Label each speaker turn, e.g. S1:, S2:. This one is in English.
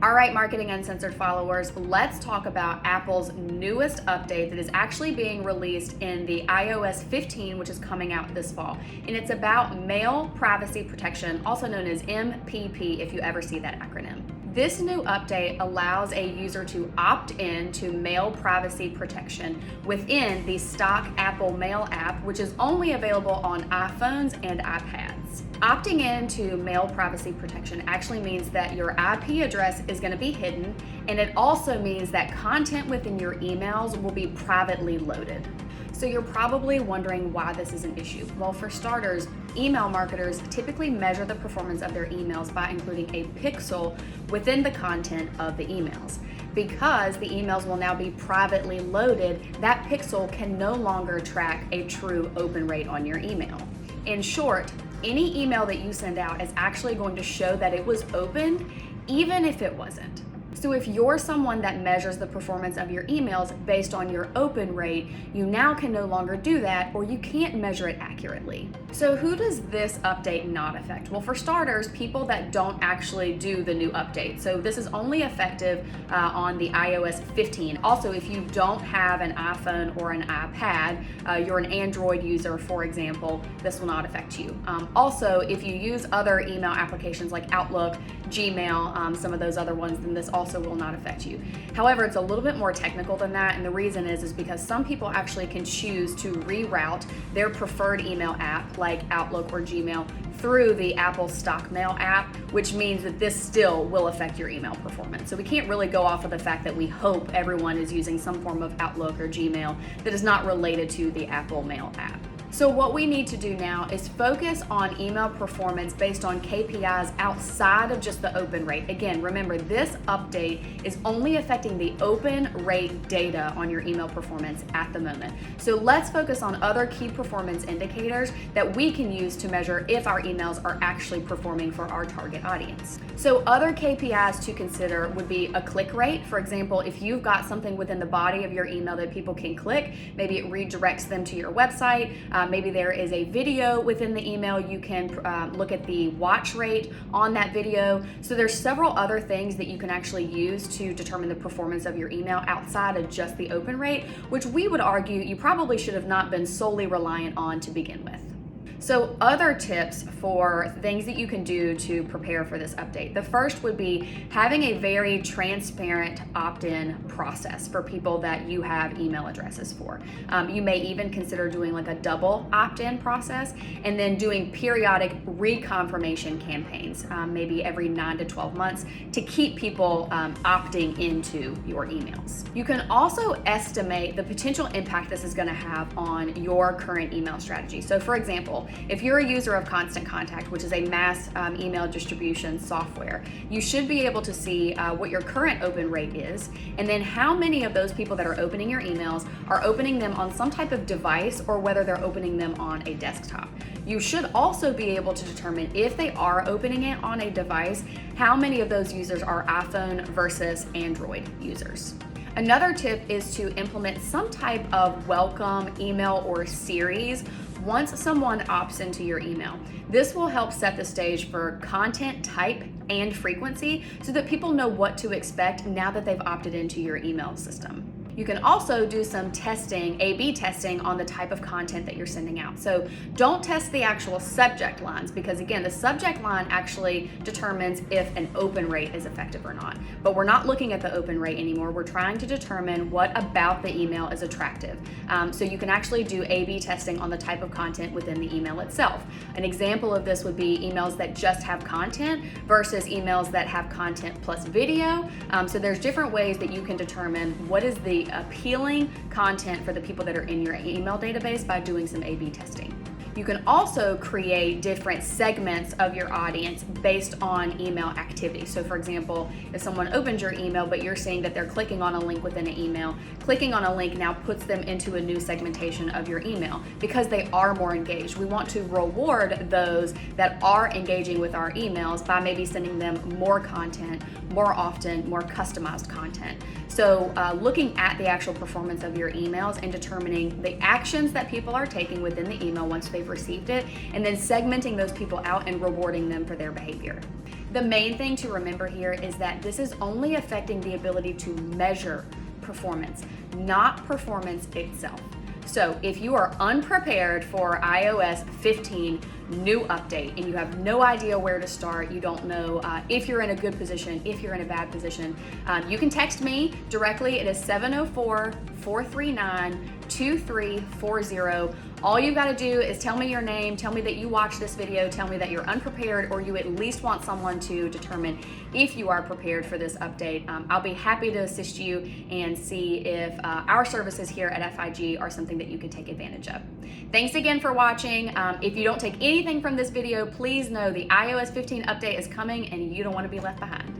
S1: All right, Marketing Uncensored followers, let's talk about Apple's newest update that is actually being released in the iOS 15, which is coming out this fall. And it's about mail privacy protection, also known as MPP, if you ever see that acronym. This new update allows a user to opt in to mail privacy protection within the stock Apple Mail app, which is only available on iPhones and iPads. Opting in to mail privacy protection actually means that your IP address is going to be hidden, and it also means that content within your emails will be privately loaded. So you're probably wondering why this is an issue. Well, for starters, email marketers typically measure the performance of their emails by including a pixel within the content of the emails. Because the emails will now be privately loaded, that pixel can no longer track a true open rate on your email. In short, any email that you send out is actually going to show that it was opened, even if it wasn't. So if you're someone that measures the performance of your emails based on your open rate, you now can no longer do that, or you can't measure it accurately. So who does this update not affect? Well, for starters, people that don't actually do the new update. So this is only effective on the iOS 15. Also, if you don't have an iPhone or an iPad, you're an Android user, for example, this will not affect you. Also, if you use other email applications like Outlook, Gmail, some of those other ones, then this also will not affect you. However, it's a little bit more technical than that, and the reason is because some people actually can choose to reroute their preferred email app like Outlook or Gmail through the Apple Stock Mail app, which means that this still will affect your email performance. So we can't really go off of the fact that we hope everyone is using some form of Outlook or Gmail that is not related to the Apple Mail app. So what we need to do now is focus on email performance based on KPIs outside of just the open rate. Again, remember, this update is only affecting the open rate data on your email performance at the moment. So let's focus on other key performance indicators that we can use to measure if our emails are actually performing for our target audience. So other KPIs to consider would be a click rate. For example, if you've got something within the body of your email that people can click, maybe it redirects them to your website. Maybe there is a video within the email. You can look at the watch rate on that video. So there's several other things that you can actually use to determine the performance of your email outside of just the open rate, which we would argue you probably should have not been solely reliant on to begin with. So other tips for things that you can do to prepare for this update. The first would be having a very transparent opt-in process for people that you have email addresses for. You may even consider doing like a double opt-in process and then doing periodic reconfirmation campaigns, maybe every 9 to 12 months to keep people opting into your emails. You can also estimate the potential impact this is going to have on your current email strategy. So for example, if you're a user of Constant Contact, which is a mass email distribution software, you should be able to see what your current open rate is, and then how many of those people that are opening your emails are opening them on some type of device or whether they're opening them on a desktop. You should also be able to determine if they are opening it on a device, how many of those users are iPhone versus Android users. Another tip is to implement some type of welcome email or series once someone opts into your email. This will help set the stage for content type and frequency so that people know what to expect now that they've opted into your email system. You can also do some testing, A/B testing on the type of content that you're sending out. So don't test the actual subject lines because again, the subject line actually determines if an open rate is effective or not. But we're not looking at the open rate anymore. We're trying to determine what about the email is attractive. So you can actually do A/B testing on the type of content within the email itself. An example of this would be emails that just have content versus emails that have content plus video. So there's different ways that you can determine what is the appealing content for the people that are in your email database by doing some A/B testing. You can also create different segments of your audience based on email activity. So for example, if someone opens your email, but you're seeing that they're clicking on a link within an email, clicking on a link now puts them into a new segmentation of your email because they are more engaged. We want to reward those that are engaging with our emails by maybe sending them more content, more often, more customized content. So looking at the actual performance of your emails and determining the actions that people are taking within the email once they've received it, and then segmenting those people out and rewarding them for their behavior. The main thing to remember here is that this is only affecting the ability to measure performance, not performance itself. So if you are unprepared for iOS 15 new update and you have no idea where to start, you don't know if you're in a good position, if you're in a bad position, you can text me directly. It is 704-439-2340. All you got to do is tell me your name, tell me that you watched this video, tell me that you're unprepared, or you at least want someone to determine if you are prepared for this update. I'll be happy to assist you and see if our services here at FIG are something that you can take advantage of. Thanks again for watching. If you don't take anything from this video, please know the iOS 15 update is coming and you don't want to be left behind.